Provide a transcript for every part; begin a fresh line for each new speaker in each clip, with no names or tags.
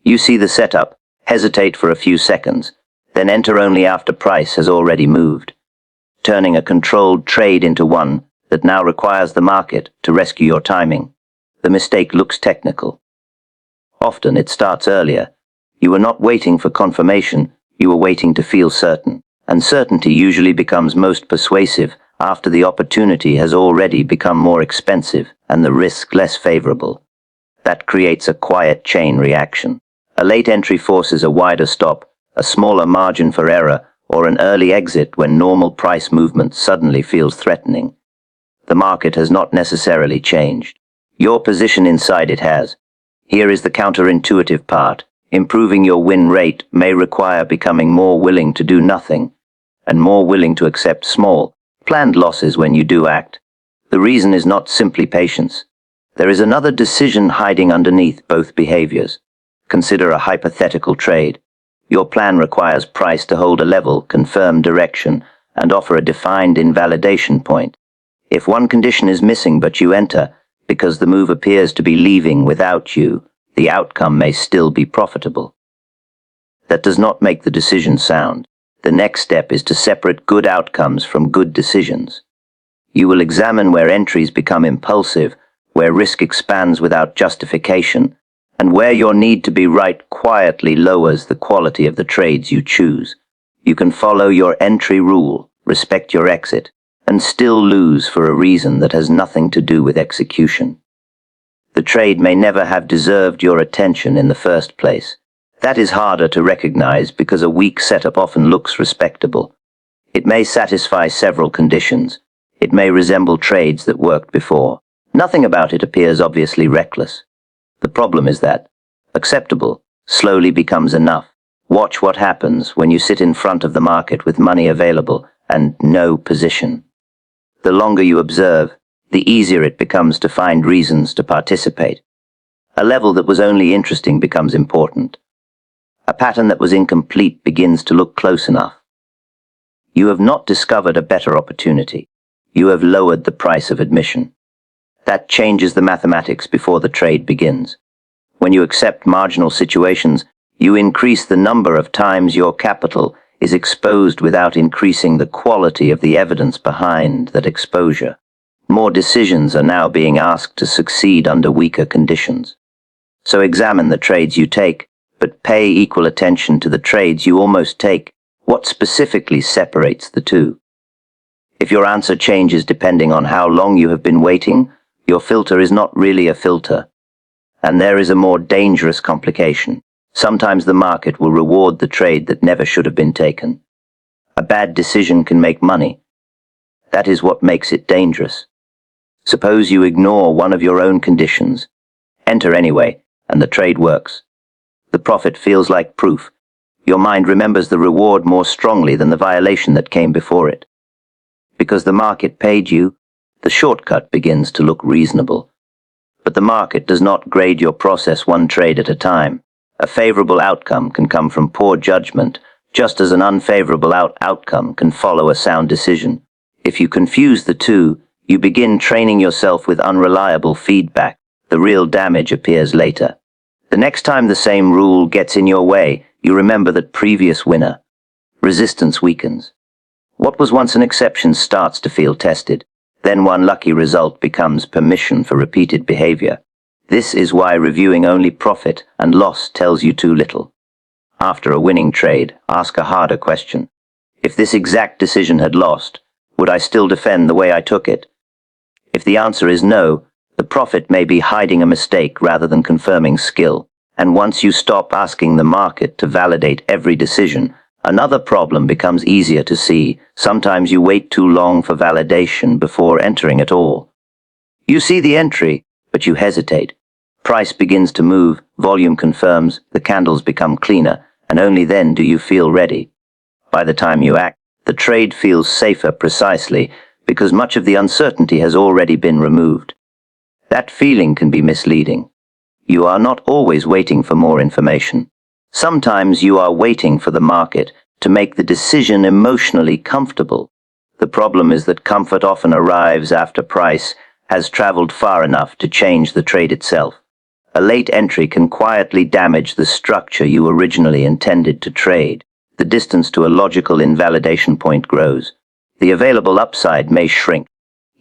You see the setup, hesitate for a few seconds, then enter only after price has already moved, turning a controlled trade into one that now requires the market to rescue your timing. The mistake looks technical. Often it starts earlier. You were not waiting for confirmation, you were waiting to feel certain. And certainty usually becomes most persuasive after the opportunity has already become more expensive and the risk less favorable. That creates a quiet chain reaction. A late entry forces a wider stop, a smaller margin for error, or an early exit when normal price movement suddenly feels threatening. The market has not necessarily changed. Your position inside it has. Here is the counterintuitive part. Improving your win rate may require becoming more willing to do nothing, and more willing to accept small, planned losses when you do act. The reason is not simply patience. There is another decision hiding underneath both behaviors. Consider a hypothetical trade. Your plan requires price to hold a level, confirm direction, and offer a defined invalidation point. If one condition is missing but you enter, because the move appears to be leaving without you, the outcome may still be profitable. That does not make the decision sound. The next step is to separate good outcomes from good decisions. You will examine where entries become impulsive, where risk expands without justification, and where your need to be right quietly lowers the quality of the trades you choose. You can follow your entry rule, respect your exit, and still lose for a reason that has nothing to do with execution. The trade may never have deserved your attention in the first place. That is harder to recognize because a weak setup often looks respectable. It may satisfy several conditions. It may resemble trades that worked before. Nothing about it appears obviously reckless. The problem is that acceptable slowly becomes enough. Watch what happens when you sit in front of the market with money available and no position. The longer you observe, the easier it becomes to find reasons to participate. A level that was only interesting becomes important. A pattern that was incomplete begins to look close enough. You have not discovered a better opportunity. You have lowered the price of admission. That changes the mathematics before the trade begins. When you accept marginal situations, you increase the number of times your capital is exposed without increasing the quality of the evidence behind that exposure. More decisions are now being asked to succeed under weaker conditions. So examine the trades you take, but pay equal attention to the trades you almost take. What specifically separates the two? If your answer changes depending on how long you have been waiting, your filter is not really a filter. And there is a more dangerous complication. Sometimes the market will reward the trade that never should have been taken. A bad decision can make money. That is what makes it dangerous. Suppose you ignore one of your own conditions. Enter anyway, and the trade works. The profit feels like proof. Your mind remembers the reward more strongly than the violation that came before it. Because the market paid you, the shortcut begins to look reasonable. But the market does not grade your process one trade at a time. A favorable outcome can come from poor judgment, just as an unfavorable outcome can follow a sound decision. If you confuse the two, you begin training yourself with unreliable feedback. The real damage appears later. The next time the same rule gets in your way, you remember that previous winner. Resistance weakens. What was once an exception starts to feel tested. Then one lucky result becomes permission for repeated behavior. This is why reviewing only profit and loss tells you too little. After a winning trade, ask a harder question. If this exact decision had lost, would I still defend the way I took it? If the answer is no, the profit may be hiding a mistake rather than confirming skill. And once you stop asking the market to validate every decision, another problem becomes easier to see. Sometimes you wait too long for validation before entering at all. You see the entry, but you hesitate. Price begins to move, volume confirms, the candles become cleaner, and only then do you feel ready. By the time you act, the trade feels safer precisely because much of the uncertainty has already been removed. That feeling can be misleading. You are not always waiting for more information. Sometimes you are waiting for the market to make the decision emotionally comfortable. The problem is that comfort often arrives after price has traveled far enough to change the trade itself. A late entry can quietly damage the structure you originally intended to trade. The distance to a logical invalidation point grows. The available upside may shrink.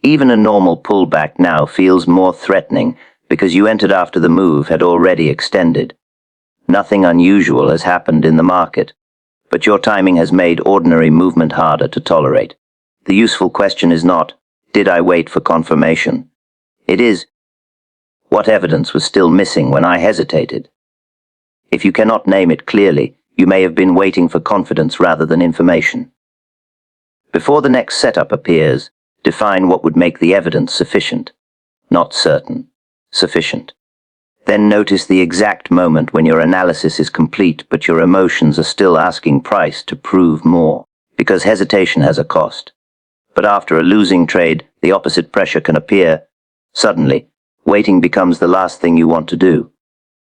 Even a normal pullback now feels more threatening because you entered after the move had already extended. Nothing unusual has happened in the market, but your timing has made ordinary movement harder to tolerate. The useful question is not, did I wait for confirmation? It is, what evidence was still missing when I hesitated? If you cannot name it clearly, you may have been waiting for confidence rather than information. Before the next setup appears, define what would make the evidence sufficient. Not certain. Sufficient. Then notice the exact moment when your analysis is complete but your emotions are still asking price to prove more, because hesitation has a cost. But after a losing trade, the opposite pressure can appear. Suddenly, waiting becomes the last thing you want to do.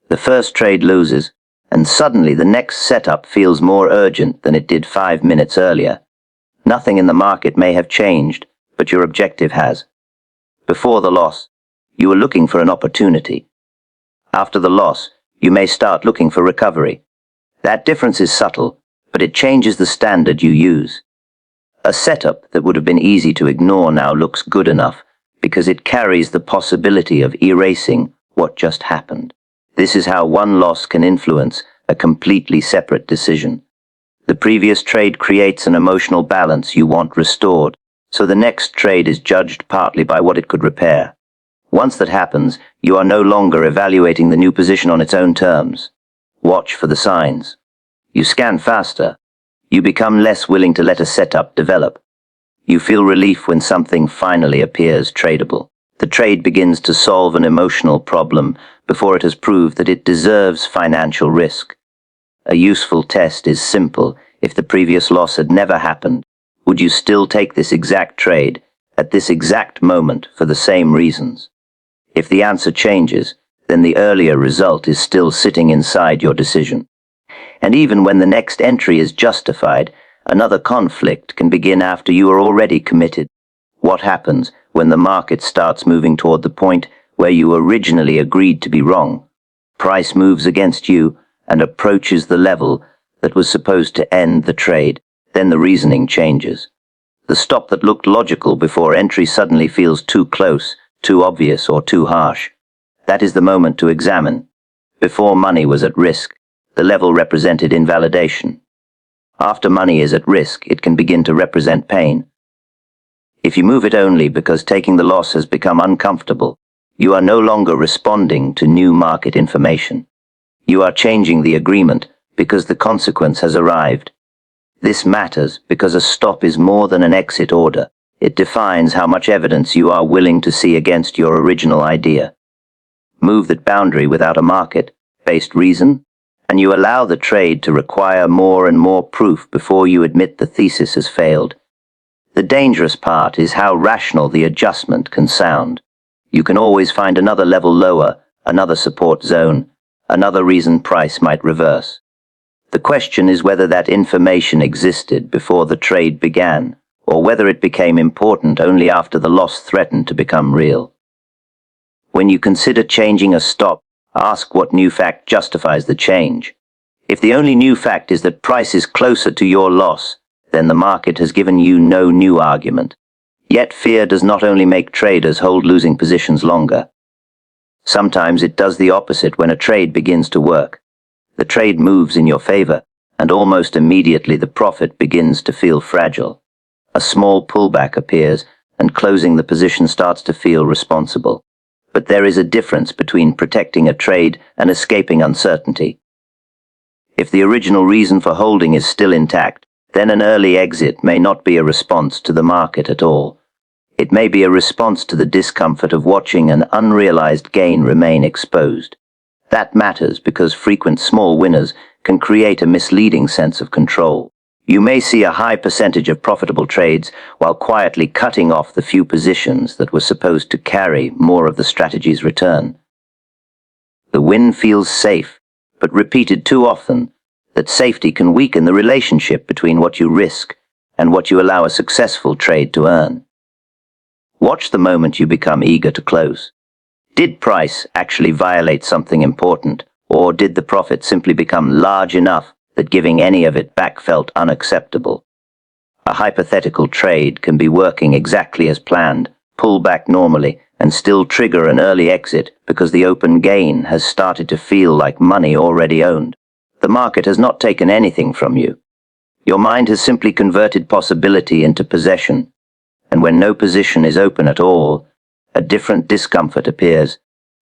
The first trade loses, and suddenly the next setup feels more urgent than it did 5 minutes earlier. Nothing in the market may have changed, but your objective has. Before the loss, you were looking for an opportunity. After the loss, you may start looking for recovery. That difference is subtle, but it changes the standard you use. A setup that would have been easy to ignore now looks good enough because it carries the possibility of erasing what just happened. This is how one loss can influence a completely separate decision. The previous trade creates an emotional balance you want restored, so the next trade is judged partly by what it could repair. Once that happens, you are no longer evaluating the new position on its own terms. Watch for the signs. You scan faster. You become less willing to let a setup develop. You feel relief when something finally appears tradable. The trade begins to solve an emotional problem before it has proved that it deserves financial risk. A useful test is simple. If the previous loss had never happened, would you still take this exact trade at this exact moment for the same reasons? If the answer changes, then the earlier result is still sitting inside your decision. And even when the next entry is justified, another conflict can begin after you are already committed. What happens when the market starts moving toward the point where you originally agreed to be wrong? Price moves against you and approaches the level that was supposed to end the trade. Then the reasoning changes. The stop that looked logical before entry suddenly feels too close, too obvious, or too harsh. That is the moment to examine. Before money was at risk, the level represented invalidation. After money is at risk, it can begin to represent pain. If you move it only because taking the loss has become uncomfortable, you are no longer responding to new market information. You are changing the agreement because the consequence has arrived. This matters because a stop is more than an exit order. It defines how much evidence you are willing to see against your original idea. Move that boundary without a market-based reason, and you allow the trade to require more and more proof before you admit the thesis has failed. The dangerous part is how rational the adjustment can sound. You can always find another level lower, another support zone, another reason price might reverse. The question is whether that information existed before the trade began, or whether it became important only after the loss threatened to become real. When you consider changing a stop, ask what new fact justifies the change. If the only new fact is that price is closer to your loss, then the market has given you no new argument. Yet fear does not only make traders hold losing positions longer. Sometimes it does the opposite when a trade begins to work. The trade moves in your favor, and almost immediately the profit begins to feel fragile. A small pullback appears, and closing the position starts to feel responsible. But there is a difference between protecting a trade and escaping uncertainty. If the original reason for holding is still intact, then an early exit may not be a response to the market at all. It may be a response to the discomfort of watching an unrealized gain remain exposed. That matters because frequent small winners can create a misleading sense of control. You may see a high percentage of profitable trades while quietly cutting off the few positions that were supposed to carry more of the strategy's return. The win feels safe, but repeated too often, that safety can weaken the relationship between what you risk and what you allow a successful trade to earn. Watch the moment you become eager to close. Did price actually violate something important, or did the profit simply become large enough that giving any of it back felt unacceptable? A hypothetical trade can be working exactly as planned, pull back normally, and still trigger an early exit because the open gain has started to feel like money already owned. The market has not taken anything from you. Your mind has simply converted possibility into possession, and when no position is open at all, a different discomfort appears,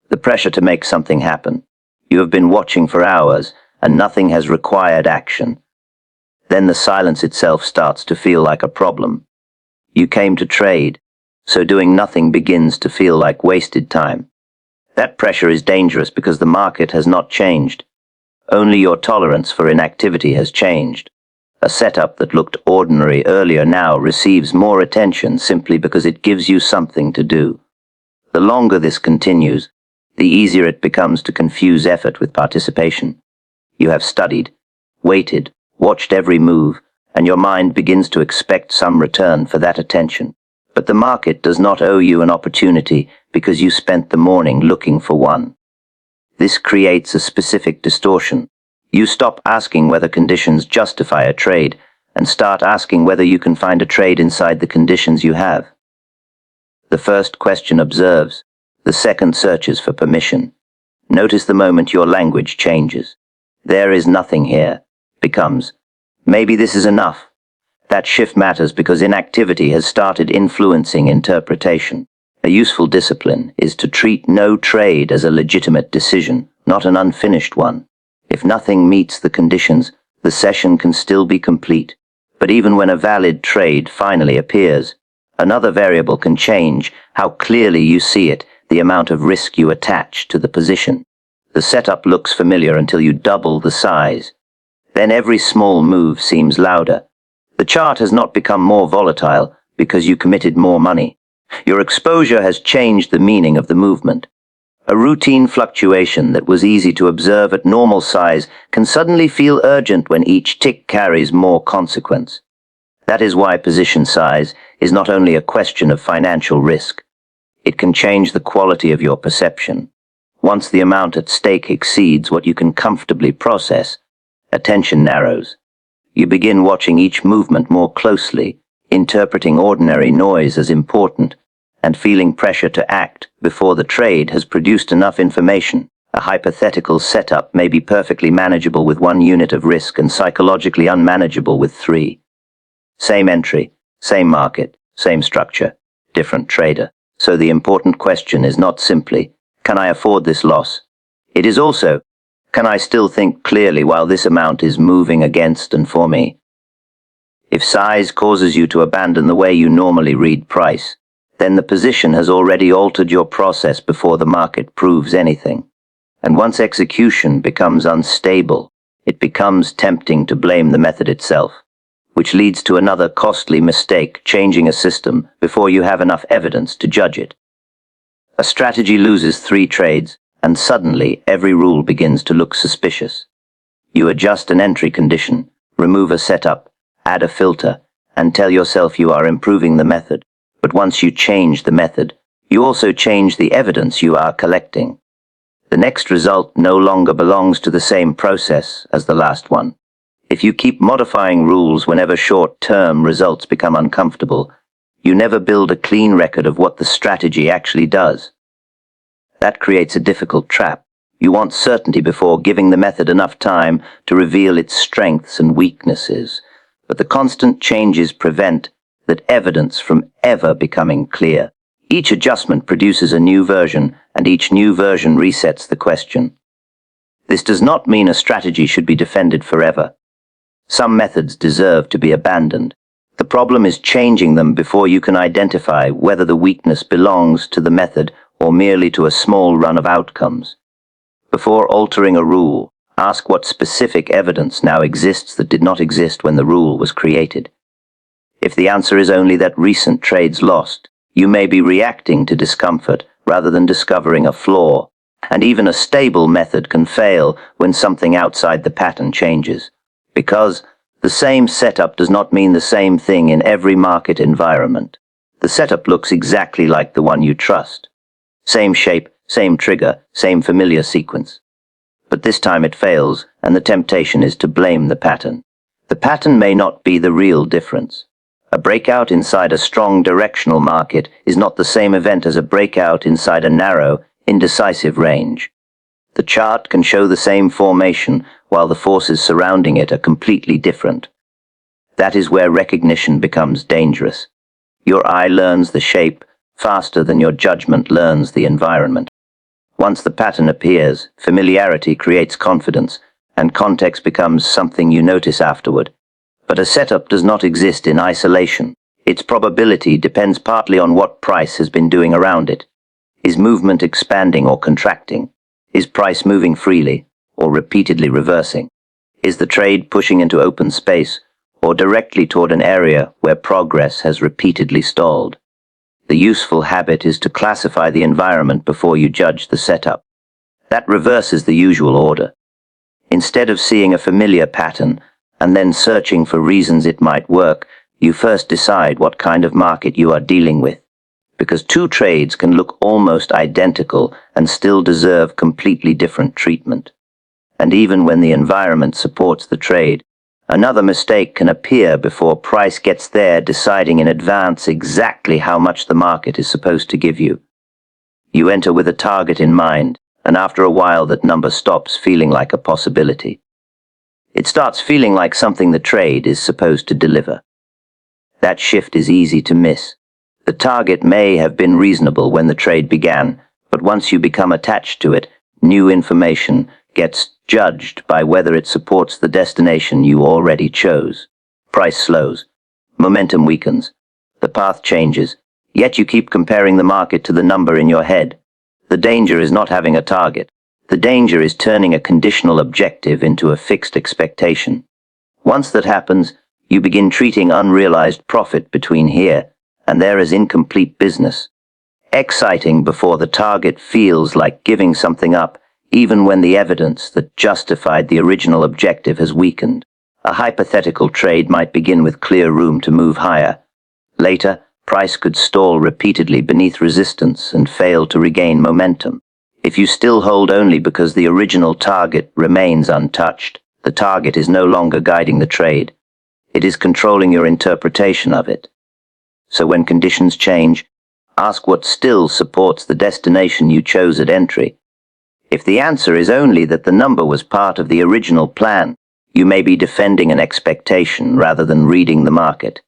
the pressure to make something happen. You have been watching for hours, and nothing has required action. Then the silence itself starts to feel like a problem. You came to trade, so doing nothing begins to feel like wasted time. That pressure is dangerous because the market has not changed. Only your tolerance for inactivity has changed. A setup that looked ordinary earlier now receives more attention simply because it gives you something to do. The longer this continues, the easier it becomes to confuse effort with participation. You have studied, waited, watched every move, and your mind begins to expect some return for that attention. But the market does not owe you an opportunity because you spent the morning looking for one. This creates a specific distortion. You stop asking whether conditions justify a trade and start asking whether you can find a trade inside the conditions you have. The first question observes, the second searches for permission. Notice the moment your language changes. There is nothing here becomes, maybe this is enough. That shift matters because inactivity has started influencing interpretation. A useful discipline is to treat no trade as a legitimate decision, not an unfinished one. If nothing meets the conditions, the session can still be complete. But even when a valid trade finally appears, another variable can change how clearly you see it, the amount of risk you attach to the position. The setup looks familiar until you double the size. Then every small move seems louder. The chart has not become more volatile because you committed more money. Your exposure has changed the meaning of the movement. A routine fluctuation that was easy to observe at normal size can suddenly feel urgent when each tick carries more consequence. That is why position size is not only a question of financial risk. It can change the quality of your perception. Once the amount at stake exceeds what you can comfortably process, attention narrows. You begin watching each movement more closely, interpreting ordinary noise as important, and feeling pressure to act before the trade has produced enough information. A hypothetical setup may be perfectly manageable with 1 unit of risk and psychologically unmanageable with 3. Same entry, same market, same structure, different trader. So the important question is not simply, can I afford this loss? It is also, can I still think clearly while this amount is moving against and for me? If size causes you to abandon the way you normally read price, then the position has already altered your process before the market proves anything. And once execution becomes unstable, it becomes tempting to blame the method itself, which leads to another costly mistake, changing a system before you have enough evidence to judge it. A strategy loses 3 trades, and suddenly every rule begins to look suspicious. You adjust an entry condition, remove a setup, add a filter, and tell yourself you are improving the method. But once you change the method, you also change the evidence you are collecting. The next result no longer belongs to the same process as the last one. If you keep modifying rules whenever short-term results become uncomfortable, you never build a clean record of what the strategy actually does. That creates a difficult trap. You want certainty before giving the method enough time to reveal its strengths and weaknesses, but the constant changes prevent that evidence from ever becoming clear. Each adjustment produces a new version, and each new version resets the question. This does not mean a strategy should be defended forever. Some methods deserve to be abandoned. The problem is changing them before you can identify whether the weakness belongs to the method or merely to a small run of outcomes. Before altering a rule, ask what specific evidence now exists that did not exist when the rule was created. If the answer is only that recent trades lost, you may be reacting to discomfort rather than discovering a flaw, and even a stable method can fail when something outside the pattern changes, because the same setup does not mean the same thing in every market environment. The setup looks exactly like the one you trust. Same shape, same trigger, same familiar sequence. But this time it fails, and the temptation is to blame the pattern. The pattern may not be the real difference. A breakout inside a strong directional market is not the same event as a breakout inside a narrow, indecisive range. The chart can show the same formation, while the forces surrounding it are completely different. That is where recognition becomes dangerous. Your eye learns the shape faster than your judgment learns the environment. Once the pattern appears, familiarity creates confidence, and context becomes something you notice afterward. But a setup does not exist in isolation. Its probability depends partly on what price has been doing around it. Is movement expanding or contracting? Is price moving freely or repeatedly reversing? Is the trade pushing into open space or directly toward an area where progress has repeatedly stalled? The useful habit is to classify the environment before you judge the setup. That reverses the usual order. Instead of seeing a familiar pattern and then searching for reasons it might work, you first decide what kind of market you are dealing with. Because two trades can look almost identical and still deserve completely different treatment. And even when the environment supports the trade, another mistake can appear before price gets there, deciding in advance exactly how much the market is supposed to give you. You enter with a target in mind, and after a while that number stops feeling like a possibility. It starts feeling like something the trade is supposed to deliver. That shift is easy to miss. The target may have been reasonable when the trade began, but once you become attached to it, new information gets judged by whether it supports the destination you already chose. Price slows. Momentum weakens. The path changes, yet you keep comparing the market to the number in your head. The danger is not having a target. The danger is turning a conditional objective into a fixed expectation. Once that happens, you begin treating unrealized profit between here and there as incomplete business. Exciting before the target feels like giving something up, even when the evidence that justified the original objective has weakened. A hypothetical trade might begin with clear room to move higher. Later, price could stall repeatedly beneath resistance and fail to regain momentum. If you still hold only because the original target remains untouched, the target is no longer guiding the trade. It is controlling your interpretation of it. So when conditions change, ask what still supports the destination you chose at entry. If the answer is only that the number was part of the original plan, you may be defending an expectation rather than reading the market.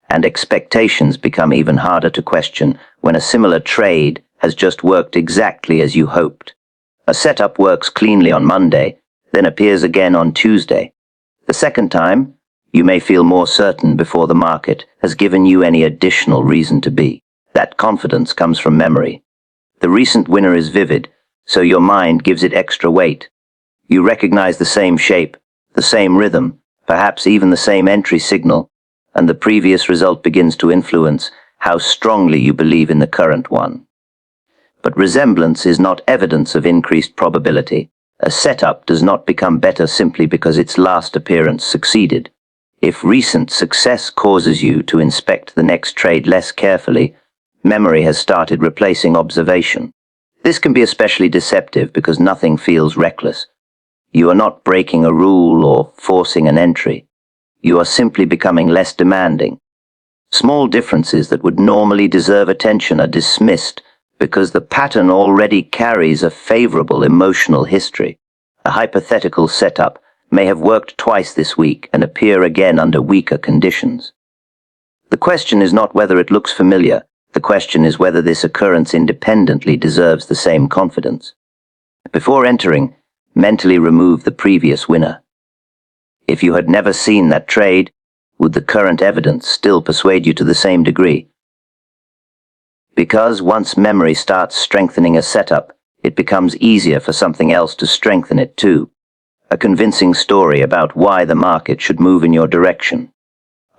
And expectations become even harder to question when a similar trade has just worked exactly as you hoped. A setup works cleanly on Monday, then appears again on Tuesday. The second time, you may feel more certain before the market has given you any additional reason to be. That confidence comes from memory. The recent winner is vivid, so your mind gives it extra weight. You recognize the same shape, the same rhythm, perhaps even the same entry signal, and the previous result begins to influence how strongly you believe in the current one. But resemblance is not evidence of increased probability. A setup does not become better simply because its last appearance succeeded. If recent success causes you to inspect the next trade less carefully, memory has started replacing observation. This can be especially deceptive because nothing feels reckless. You are not breaking a rule or forcing an entry. You are simply becoming less demanding. Small differences that would normally deserve attention are dismissed because the pattern already carries a favorable emotional history. A hypothetical setup may have worked twice this week and appear again under weaker conditions. The question is not whether it looks familiar. The question is whether this occurrence independently deserves the same confidence. Before entering, mentally remove the previous winner. If you had never seen that trade, would the current evidence still persuade you to the same degree? Because once memory starts strengthening a setup, it becomes easier for something else to strengthen it too. A convincing story about why the market should move in your direction.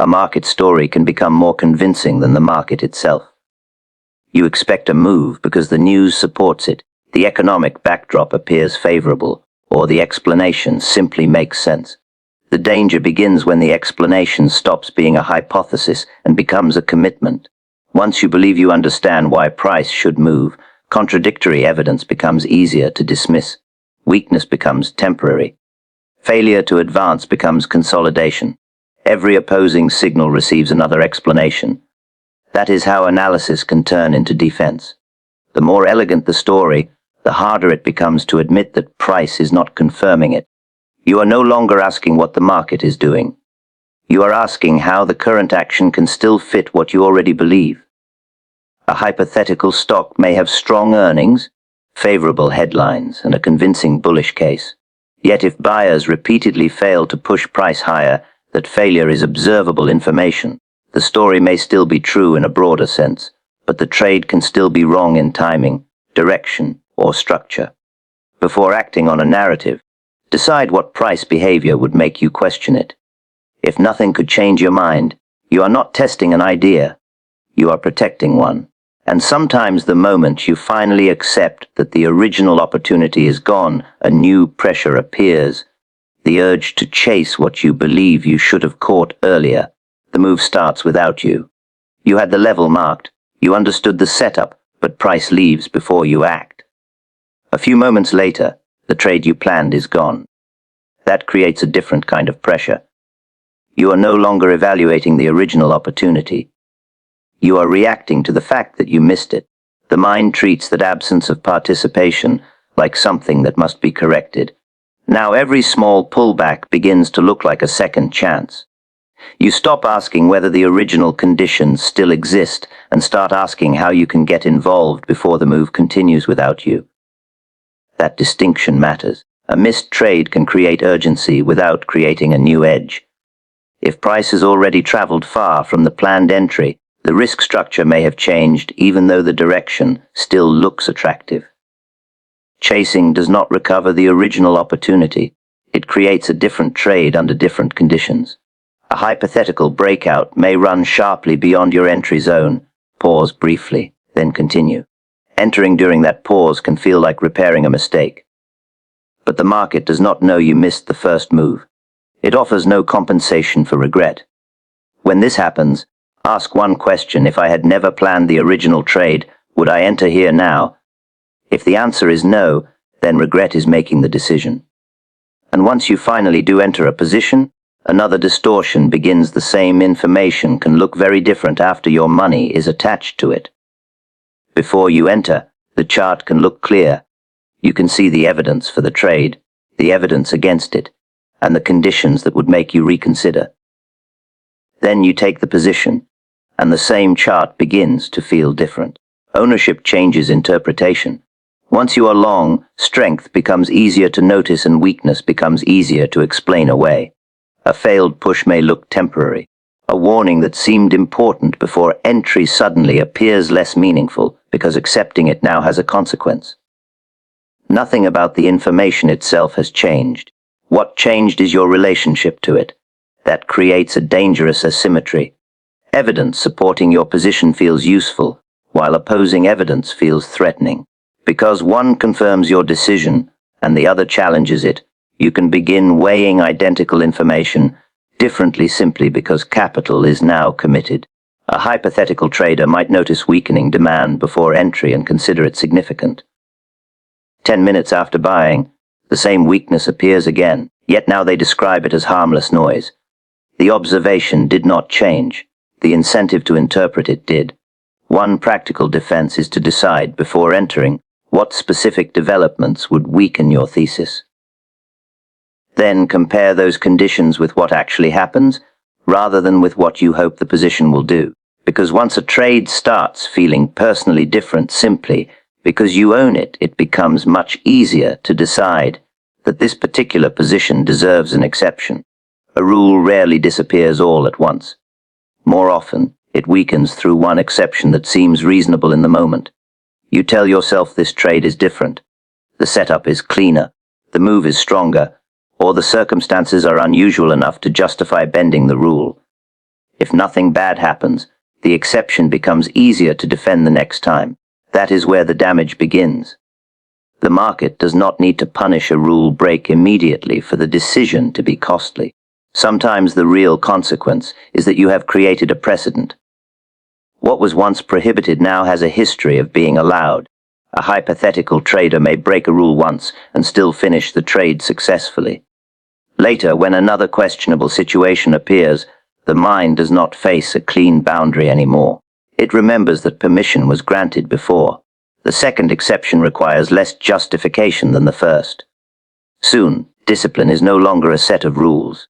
A market story can become more convincing than the market itself. You expect a move because the news supports it, the economic backdrop appears favorable, or the explanation simply makes sense. The danger begins when the explanation stops being a hypothesis and becomes a commitment. Once you believe you understand why price should move, Contradictory evidence becomes easier to dismiss. Weakness becomes temporary. Failure to advance becomes consolidation. Every opposing signal receives another explanation. That is how analysis can turn into defense. The more elegant the story, the harder it becomes to admit that price is not confirming it. You are no longer asking what the market is doing. You are asking how the current action can still fit what you already believe. A hypothetical stock may have strong earnings, favorable headlines, and a convincing bullish case. Yet if buyers repeatedly fail to push price higher, that failure is observable information. The story may still be true in a broader sense, but the trade can still be wrong in timing, direction, or structure. Before acting on a narrative, decide what price behavior would make you question it. If nothing could change your mind, you are not testing an idea, you are protecting one. And sometimes the moment you finally accept that the original opportunity is gone, a new pressure appears. The urge to chase what you believe you should have caught earlier. The move starts without you. You had the level marked, you understood the setup, but price leaves before you act. A few moments later, the trade you planned is gone. That creates a different kind of pressure. You are no longer evaluating the original opportunity. You are reacting to the fact that you missed it. The mind treats that absence of participation like something that must be corrected. Now every small pullback begins to look like a second chance. You stop asking whether the original conditions still exist and start asking how you can get involved before the move continues without you. That distinction matters. A missed trade can create urgency without creating a new edge. If price has already traveled far from the planned entry, the risk structure may have changed even though the direction still looks attractive. Chasing does not recover the original opportunity. It creates a different trade under different conditions. A hypothetical breakout may run sharply beyond your entry zone, pause briefly, then continue. Entering during that pause can feel like repairing a mistake. But the market does not know you missed the first move. It offers no compensation for regret. When this happens, ask one question: if I had never planned the original trade, would I enter here now? If the answer is no, then regret is making the decision. And once you finally do enter a position, another distortion begins. The same information can look very different after your money is attached to it. Before you enter, the chart can look clear. You can see the evidence for the trade, the evidence against it, and the conditions that would make you reconsider. Then you take the position, and the same chart begins to feel different. Ownership changes interpretation. Once you are long, strength becomes easier to notice and weakness becomes easier to explain away. A failed push may look temporary. A warning that seemed important before entry suddenly appears less meaningful because accepting it now has a consequence. Nothing about the information itself has changed. What changed is your relationship to it. That creates a dangerous asymmetry. Evidence supporting your position feels useful, while opposing evidence feels threatening. Because one confirms your decision and the other challenges it, you can begin weighing identical information differently simply because capital is now committed. A hypothetical trader might notice weakening demand before entry and consider it significant. 10 minutes after buying, the same weakness appears again, yet now they describe it as harmless noise. The observation did not change. The incentive to interpret it did. One practical defense is to decide before entering what specific developments would weaken your thesis. Then compare those conditions with what actually happens, rather than with what you hope the position will do. Because once a trade starts feeling personally different simply because you own it, it becomes much easier to decide that this particular position deserves an exception. A rule rarely disappears all at once. More often, it weakens through one exception that seems reasonable in the moment. You tell yourself this trade is different. The setup is cleaner, the move is stronger, or the circumstances are unusual enough to justify bending the rule. If nothing bad happens, the exception becomes easier to defend the next time. That is where the damage begins. The market does not need to punish a rule break immediately for the decision to be costly. Sometimes the real consequence is that you have created a precedent. What was once prohibited now has a history of being allowed. A hypothetical trader may break a rule once and still finish the trade successfully. Later, when another questionable situation appears, the mind does not face a clean boundary anymore. It remembers that permission was granted before. The second exception requires less justification than the first. Soon, discipline is no longer a set of rules.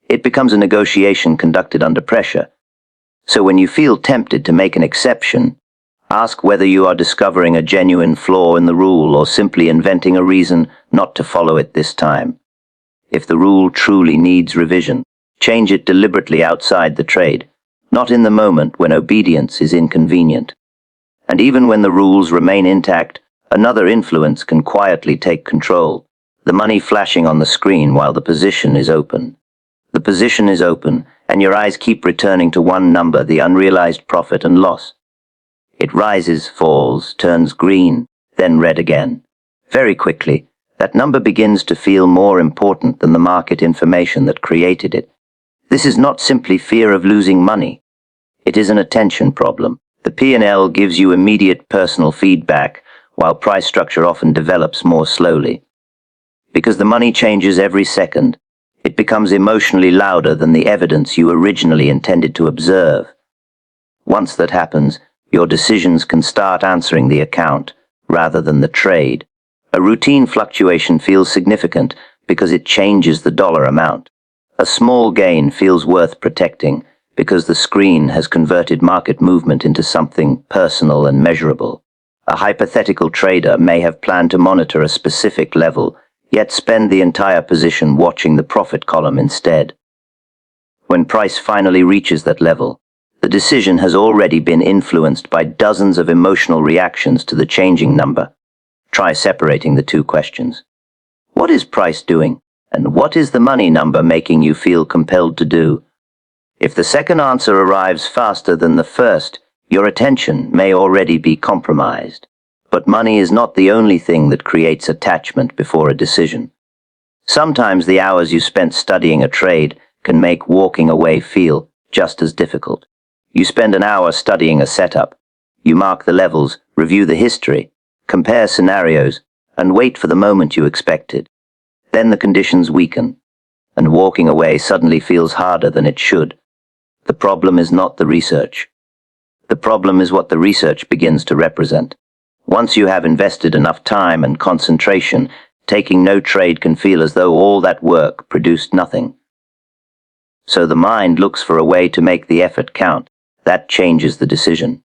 It becomes a negotiation conducted under pressure. So when you feel tempted to make an exception, ask whether you are discovering a genuine flaw in the rule or simply inventing a reason not to follow it this time. If the rule truly needs revision, change it deliberately outside the trade, not in the moment when obedience is inconvenient. And even when the rules remain intact, another influence can quietly take control, the money flashing on the screen while the position is open. The position is open, and your eyes keep returning to one number, the unrealized profit and loss. It rises, falls, turns green, then red again. Very quickly, that number begins to feel more important than the market information that created it. This is not simply fear of losing money. It is an attention problem. The P&L gives you immediate personal feedback, while price structure often develops more slowly. Because the money changes every second, it becomes emotionally louder than the evidence you originally intended to observe. Once that happens, your decisions can start answering the account rather than the trade. A routine fluctuation feels significant because it changes the dollar amount. A small gain feels worth protecting because the screen has converted market movement into something personal and measurable. A hypothetical trader may have planned to monitor a specific level, yet spend the entire position watching the profit column instead. When price finally reaches that level, the decision has already been influenced by dozens of emotional reactions to the changing number. Try separating the two questions. What is price doing, and what is the money number making you feel compelled to do? If the second answer arrives faster than the first, your attention may already be compromised. But money is not the only thing that creates attachment before a decision. Sometimes the hours you spent studying a trade can make walking away feel just as difficult. You spend an hour studying a setup. You mark the levels, review the history, compare scenarios, and wait for the moment you expected. Then the conditions weaken, and walking away suddenly feels harder than it should. The problem is not the research. The problem is what the research begins to represent. Once you have invested enough time and concentration, taking no trade can feel as though all that work produced nothing. So the mind looks for a way to make the effort count. That changes the decision.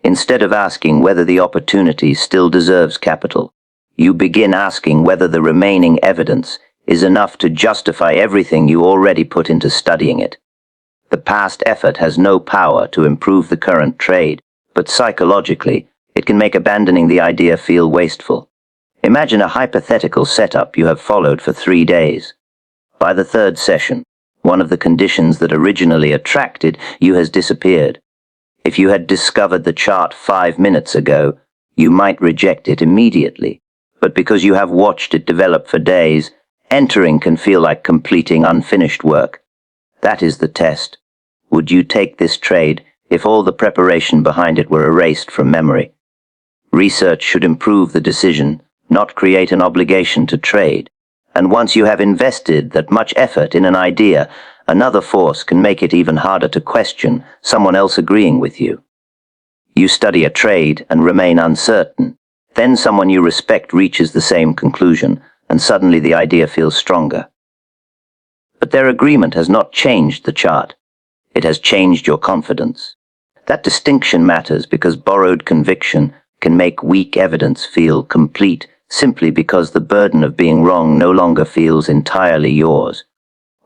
Instead of asking whether the opportunity still deserves capital, you begin asking whether the remaining evidence is enough to justify everything you already put into studying it. The past effort has no power to improve the current trade, but psychologically, it can make abandoning the idea feel wasteful. Imagine a hypothetical setup you have followed for 3 days. By the third session, one of the conditions that originally attracted you has disappeared. If you had discovered the chart 5 minutes ago, you might reject it immediately. But because you have watched it develop for days, entering can feel like completing unfinished work. That is the test. Would you take this trade if all the preparation behind it were erased from memory? Research should improve the decision, not create an obligation to trade. And once you have invested that much effort in an idea, another force can make it even harder to question someone else agreeing with you. You study a trade and remain uncertain. Then someone you respect reaches the same conclusion, and suddenly the idea feels stronger. But their agreement has not changed the chart. It has changed your confidence. That distinction matters because borrowed conviction can make weak evidence feel complete simply because the burden of being wrong no longer feels entirely yours.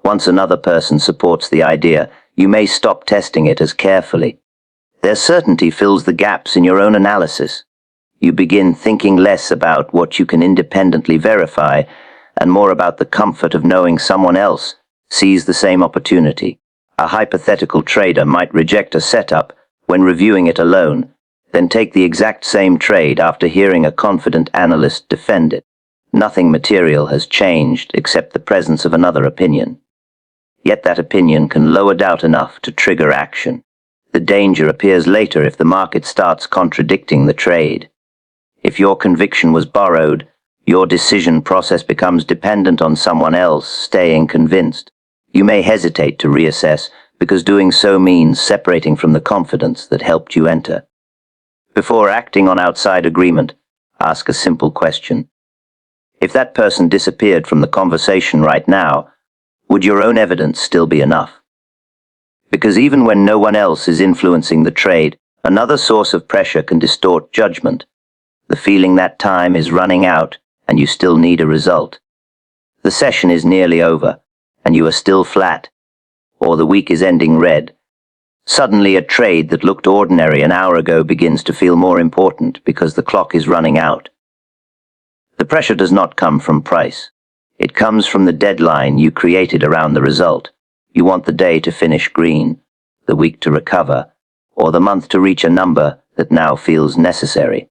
Once another person supports the idea, you may stop testing it as carefully. Their certainty fills the gaps in your own analysis. You begin thinking less about what you can independently verify and more about the comfort of knowing someone else sees the same opportunity. A hypothetical trader might reject a setup when reviewing it alone, then take the exact same trade after hearing a confident analyst defend it. Nothing material has changed except the presence of another opinion. Yet that opinion can lower doubt enough to trigger action. The danger appears later if the market starts contradicting the trade. If your conviction was borrowed, your decision process becomes dependent on someone else staying convinced. You may hesitate to reassess because doing so means separating from the confidence that helped you enter. Before acting on outside agreement, ask a simple question. If that person disappeared from the conversation right now, would your own evidence still be enough? Because even when no one else is influencing the trade, another source of pressure can distort judgment. The feeling that time is running out and you still need a result. The session is nearly over and you are still flat, or the week is ending red. Suddenly a trade that looked ordinary an hour ago begins to feel more important because the clock is running out. The pressure does not come from price. It comes from the deadline you created around the result. You want the day to finish green, the week to recover, or the month to reach a number that now feels necessary.